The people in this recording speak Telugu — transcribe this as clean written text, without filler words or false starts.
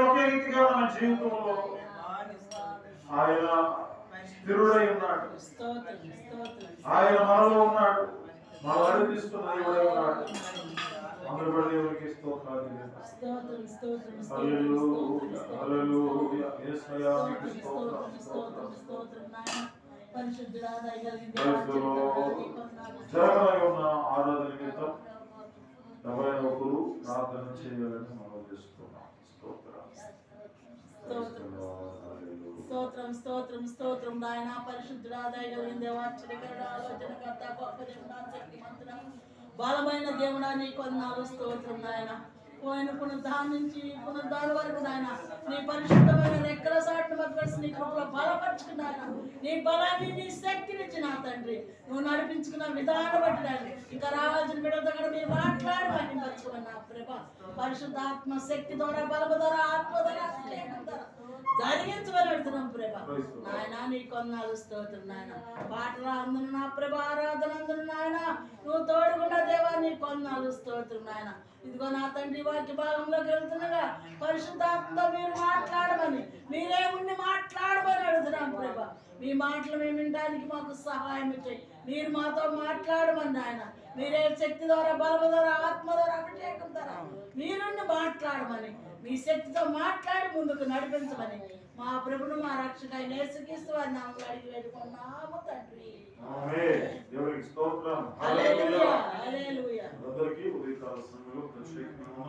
ఒకే రీతిగా మన జీవితంలో ఆయన స్థిరుడై ఉన్నాడు. ఆయన మనలో ఉన్నాడు. మనం అడుగుతున్న దేవుడై ఉన్నాడు. అందరూ కూడా దేవునికి స్తోత్రాలు. హల్లెలూయా హల్లెలూయా యేసయ్యా నీకు స్తోత్రం స్తోత్రం స్తోత్రం నాయనా పరిశుద్ధుడా దయగలిగిన జరగబోయే ఉన్న ఆరాధన నిమిత్తం ఎవరైనా ఒకరు ప్రార్థన చేయాలని మనం చేస్తున్నాం. స్తోత్రం స్తోత్రం స్తోత్రం నాయనా పరిశుద్ధుడా దయగలిగిన దేవా ఆశ్చర్యకరుడా ఆలోచనకర్త గొప్ప దేవుడా శక్తిమంతుడా బలమైన దేవుడా నీకు వందనాలు స్తోత్రం నాయనా పోయిన పునరుద్ధానం నుంచి పునరుద్ధానం వరకు నాయన నీ పరిశుద్ధమైన రెక్కల సాటును భద్రపరిచి నీ కృపలో బలపరుచుకున్నాయన నీ బలాన్ని నీ శక్తినిచ్చి నా తండ్రి నువ్వు నడిపించుకున్న విధానం బట్టి నాయన ఇంకా రావాల్సిన బిడ్డ దగ్గర మీరు మాట్లాడి మహిమపరచుకున్న నా ప్రభ పరిశుద్ధాత్మ శక్తి ద్వారా బలము ద్వారా ఆత్మ ద్వారా అభిషేకం ద్వారా జరిగించమని అడుగుతున్నాం ప్రభ నాయన నీ కొన్నాళ్ళు స్తోత్రం నాయన పాటలు అందరు నా ప్రభ ఆరాధన అందరు నాయన నువ్వు తోడుకున్న దేవా నీ కొన్నాళ్ళు స్తోత్రం నాయన ఇదిగో నా తండ్రి వాక్య భాగంలోకి వెళ్తుండగా పరిశుద్ధాత్మతో మీరు మాట్లాడమని మీరే ఉండి మాట్లాడమని అడుగుతున్నాం ప్రభ మీ మాటలు మేము వినడానికి మాకు సహాయం చేయి మీరు మాతో మాట్లాడమని ఆయన మీరే శక్తి ద్వారా బలము ద్వారా ఆత్మ ద్వారా అభిషేకం ద్వారా మీరుండి మాట్లాడమని మీ శక్తితో మాట్లాడి ముందుకు నడిపించమని మా ప్రభును మా రక్షక యేసుక్రీస్తు వారి నామములో అడిగి వేడుకున్నాము తండ్రి. ఆమేన్. దేవునికి స్తోత్రం. హల్లెలూయా హల్లెలూయా. అందరికీ ఉదయకాల సమయంలో ప్రత్యేకమైన